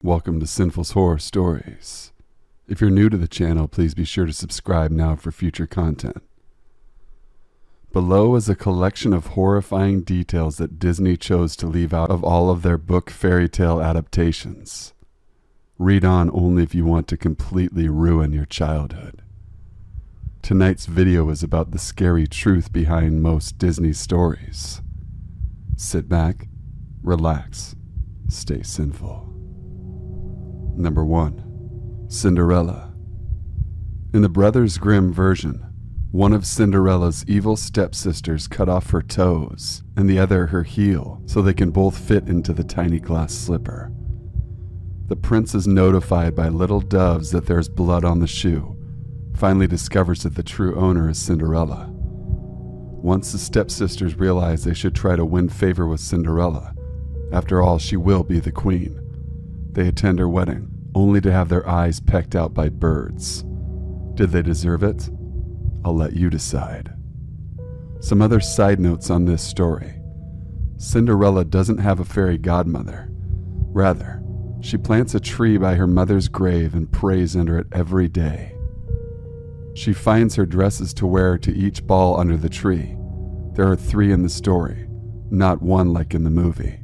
Welcome to Sinful's Horror Stories. If you're new to the channel, please be sure to subscribe now for future content. Below is a collection of horrifying details that Disney chose to leave out of all of their book fairy tale adaptations. Read on only if you want to completely ruin your childhood. Tonight's video is about the scary truth behind most Disney stories. Sit back, relax, stay sinful. Number 1. Cinderella. In the Brothers Grimm version, one of Cinderella's evil stepsisters cut off her toes and the other her heel so they can both fit into the tiny glass slipper. The prince is notified by little doves that there's blood on the shoe, finally discovers that the true owner is Cinderella. Once the stepsisters realize they should try to win favor with Cinderella, after all, she will be the queen. They attend her wedding, only to have their eyes pecked out by birds. Did they deserve it? I'll let you decide. Some other side notes on this story. Cinderella doesn't have a fairy godmother. Rather, she plants a tree by her mother's grave and prays under it every day. She finds her dresses to wear to each ball under the tree. There are 3 in the story, not 1 like in the movie.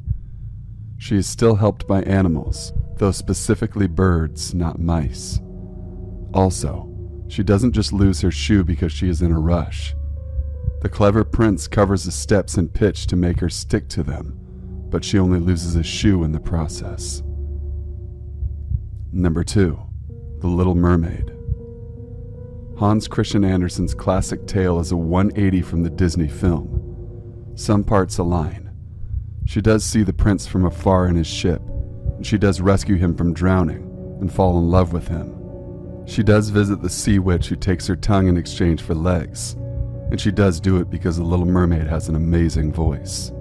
She is still helped by animals, though specifically birds, not mice. Also, she doesn't just lose her shoe because she is in a rush. The clever prince covers the steps in pitch to make her stick to them, but she only loses a shoe in the process. Number 2. The Little Mermaid. Hans Christian Andersen's classic tale is a 180 from the Disney film. Some parts align. She does see the prince from afar in his ship, and she does rescue him from drowning and fall in love with him. She does visit the sea witch who takes her tongue in exchange for legs, and she does do it because the Little Mermaid has an amazing voice.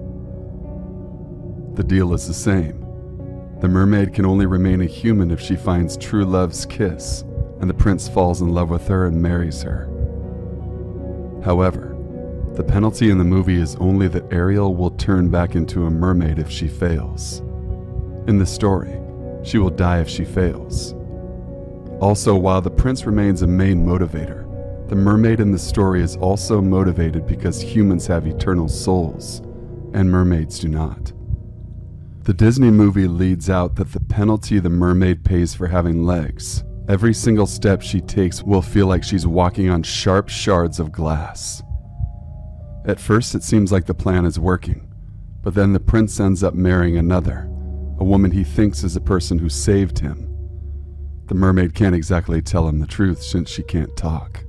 The deal is the same. The mermaid can only remain a human if she finds true love's kiss, and the prince falls in love with her and marries her. However, the penalty in the movie is only that Ariel will turn back into a mermaid if she fails. In the story, she will die if she fails. Also, while the prince remains a main motivator, the mermaid in the story is also motivated because humans have eternal souls, and mermaids do not. The Disney movie leads out that the penalty the mermaid pays for having legs, every single step she takes will feel like she's walking on sharp shards of glass. At first it seems like the plan is working, but then the prince ends up marrying another, a woman he thinks is the person who saved him. The mermaid can't exactly tell him the truth since she can't talk.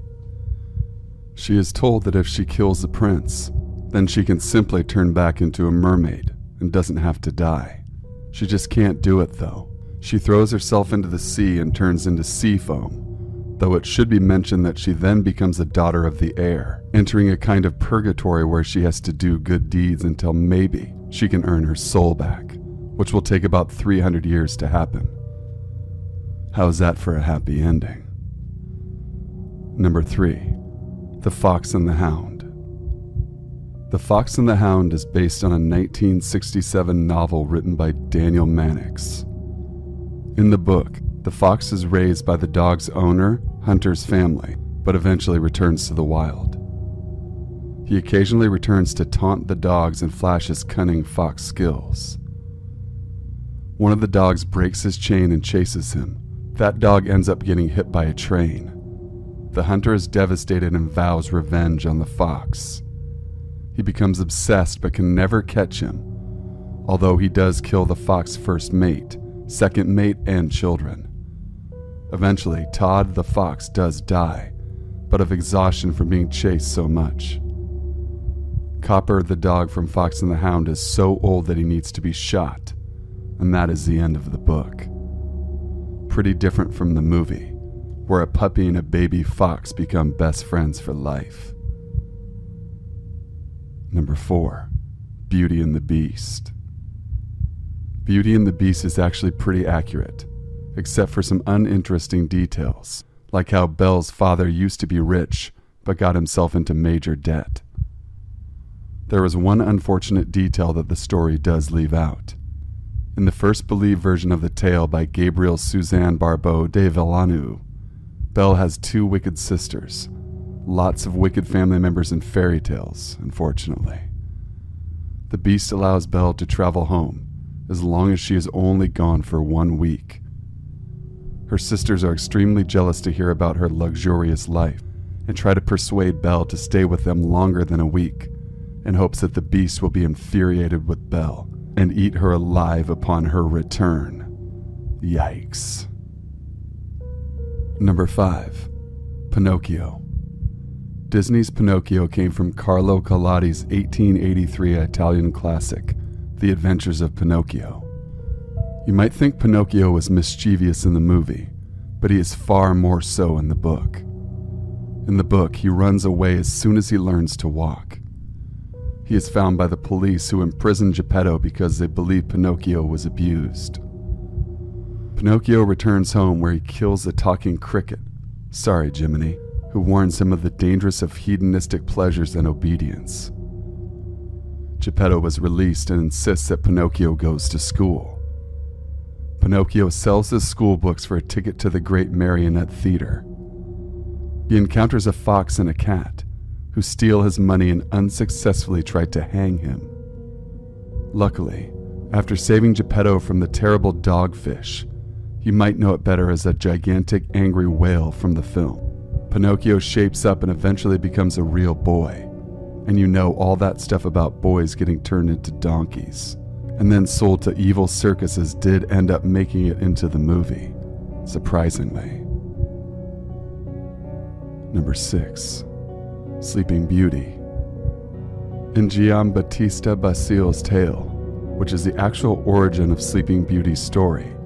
She is told that if she kills the prince, then she can simply turn back into a mermaid and doesn't have to die. She just can't do it though. She throws herself into the sea and turns into sea foam, though it should be mentioned that she then becomes a daughter of the air, entering a kind of purgatory where she has to do good deeds until maybe she can earn her soul back, which will take about 300 years to happen. How's that for a happy ending? Number 3. The Fox and the Hound. The Fox and the Hound is based on a 1967 novel written by Daniel Mannix. In the book, the fox is raised by the dog's owner, Hunter's family, but eventually returns to the wild. He occasionally returns to taunt the dogs and flash his cunning fox skills. One of the dogs breaks his chain and chases him. That dog ends up getting hit by a train. The hunter is devastated and vows revenge on the fox. He becomes obsessed but can never catch him, although he does kill the fox's first mate, second mate, and children. Eventually, Todd the fox does die, but of exhaustion from being chased so much. Copper the dog from Fox and the Hound is so old that he needs to be shot, and that is the end of the book. Pretty different from the movie, where a puppy and a baby fox become best friends for life. Number 4. Beauty and the Beast. Beauty and the Beast is actually pretty accurate, except for some uninteresting details, like how Belle's father used to be rich, but got himself into major debt. There is one unfortunate detail that the story does leave out. In the first believed version of the tale by Gabriel Suzanne Barbeau de Villeneuve, Belle has 2 wicked sisters. Lots of wicked family members in fairy tales, unfortunately. The beast allows Belle to travel home, as long as she is only gone for 1 week. Her sisters are extremely jealous to hear about her luxurious life, and try to persuade Belle to stay with them longer than a week, in hopes that the beast will be infuriated with Belle and eat her alive upon her return. Yikes. Number 5. Pinocchio. Disney's Pinocchio came from Carlo Collodi's 1883 Italian classic, The Adventures of Pinocchio. You might think Pinocchio was mischievous in the movie, but he is far more so in the book. In the book, he runs away as soon as he learns to walk. He is found by the police, who imprison Geppetto because they believe Pinocchio was abused. Pinocchio returns home, where he kills a talking cricket, sorry Jiminy, who warns him of the dangers of hedonistic pleasures and obedience. Geppetto was released and insists that Pinocchio goes to school. Pinocchio sells his school books for a ticket to the Great Marionette Theater. He encounters a fox and a cat, who steal his money and unsuccessfully try to hang him. Luckily, after saving Geppetto from the terrible dogfish, you might know it better as a gigantic angry whale from the film, Pinocchio shapes up and eventually becomes a real boy, and you know all that stuff about boys getting turned into donkeys, and then sold to evil circuses did end up making it into the movie, surprisingly. Number 6. Sleeping Beauty. In Giambattista Basile's tale, which is the actual origin of Sleeping Beauty's story,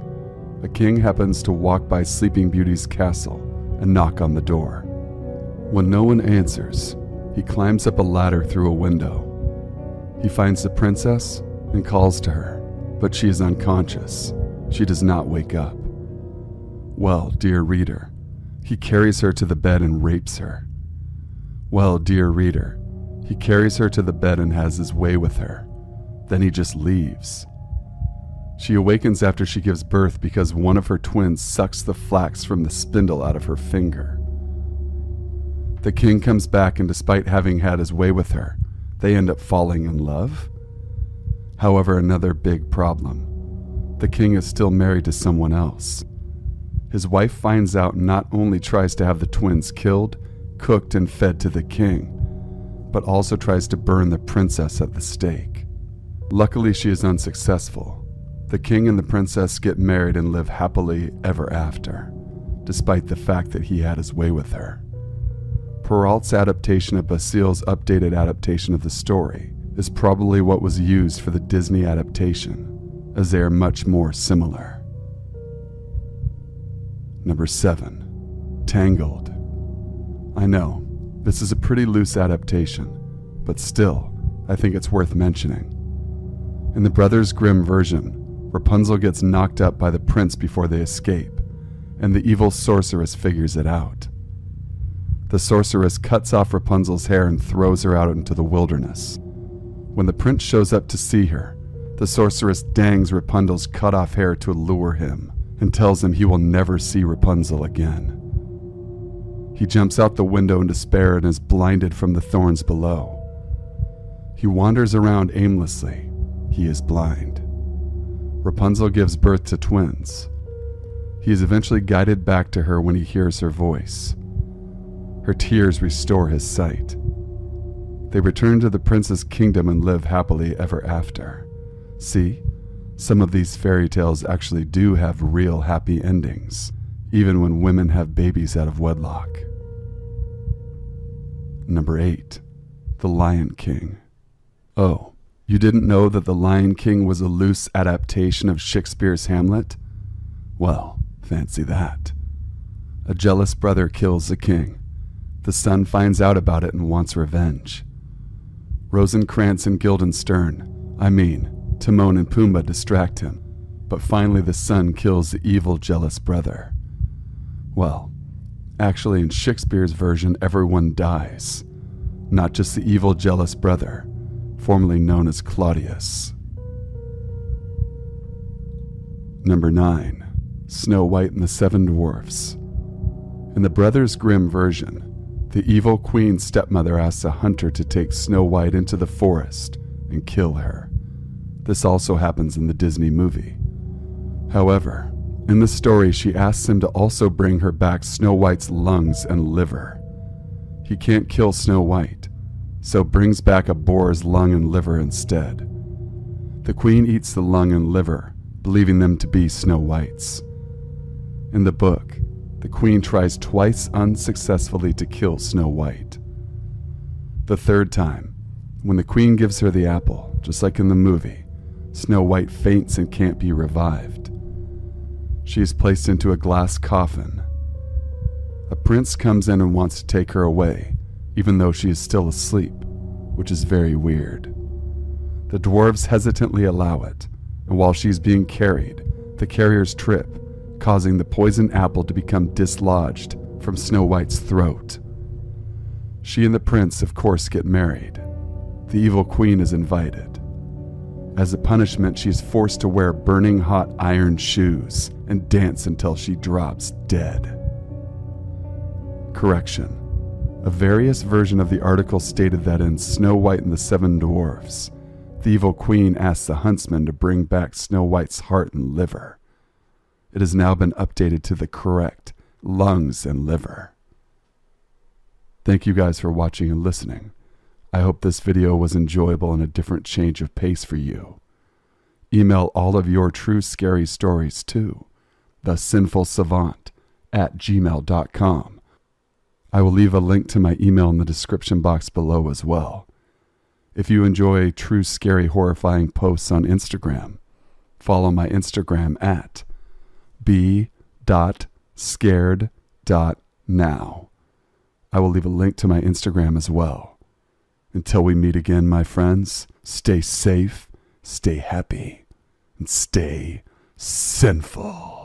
a king happens to walk by Sleeping Beauty's castle and knock on the door. When no one answers, he climbs up a ladder through a window. He finds the princess and calls to her, but she is unconscious. She does not wake up. Well, dear reader, he carries her to the bed and rapes her. Well, dear reader, he carries her to the bed and has his way with her. Then he just leaves. She awakens after she gives birth because one of her twins sucks the flax from the spindle out of her finger. The king comes back, and despite having had his way with her, they end up falling in love. However, another big problem. The king is still married to someone else. His wife finds out and not only tries to have the twins killed, cooked, and fed to the king, but also tries to burn the princess at the stake. Luckily, she is unsuccessful. The king and the princess get married and live happily ever after, despite the fact that he had his way with her. Perrault's adaptation of Basile's updated adaptation of the story is probably what was used for the Disney adaptation, as they are much more similar. Number 7. Tangled. I know, this is a pretty loose adaptation, but still, I think it's worth mentioning. In the Brothers Grimm version, Rapunzel gets knocked up by the prince before they escape, and the evil sorceress figures it out. The sorceress cuts off Rapunzel's hair and throws her out into the wilderness. When the prince shows up to see her, the sorceress dangs Rapunzel's cut-off hair to lure him and tells him he will never see Rapunzel again. He jumps out the window in despair and is blinded from the thorns below. He wanders around aimlessly. He is blind. Rapunzel gives birth to twins. He is eventually guided back to her when he hears her voice. Her tears restore his sight. They return to the prince's kingdom and live happily ever after. See, some of these fairy tales actually do have real happy endings, even when women have babies out of wedlock. Number 8. The Lion King. Oh, you didn't know that The Lion King was a loose adaptation of Shakespeare's Hamlet? Well, fancy that. A jealous brother kills the king. The son finds out about it and wants revenge. Rosencrantz and Guildenstern, Timon and Pumbaa distract him, but finally the son kills the evil, jealous brother. Well, actually in Shakespeare's version everyone dies, not just the evil, jealous brother, formerly known as Claudius. Number 9. Snow White and the Seven Dwarfs. In the Brothers Grimm version, the evil queen's stepmother asks a hunter to take Snow White into the forest and kill her. This also happens in the Disney movie. However, in the story, she asks him to also bring her back Snow White's lungs and liver. He can't kill Snow White, so brings back a boar's lung and liver instead. The queen eats the lung and liver, believing them to be Snow White's. In the book, the queen tries twice unsuccessfully to kill Snow White. The third time, when the queen gives her the apple, just like in the movie, Snow White faints and can't be revived. She is placed into a glass coffin. A prince comes in and wants to take her away, even though she is still asleep, which is very weird. The dwarves hesitantly allow it, and while she is being carried, the carriers trip, causing the poisoned apple to become dislodged from Snow White's throat. She and the prince, of course, get married. The evil queen is invited. As a punishment, she is forced to wear burning hot iron shoes and dance until she drops dead. Correction. A various version of the article stated that in Snow White and the Seven Dwarfs, the evil queen asks the huntsman to bring back Snow White's heart and liver. It has now been updated to the correct lungs and liver. Thank you guys for watching and listening. I hope this video was enjoyable and a different change of pace for you. Email all of your true scary stories to thesinfulsavant@gmail.com. I will leave a link to my email in the description box below as well. If you enjoy true scary horrifying posts on Instagram, follow my Instagram at b.scared.now. I will leave a link to my Instagram as well. Until we meet again, my friends, stay safe, stay happy, and stay sinful.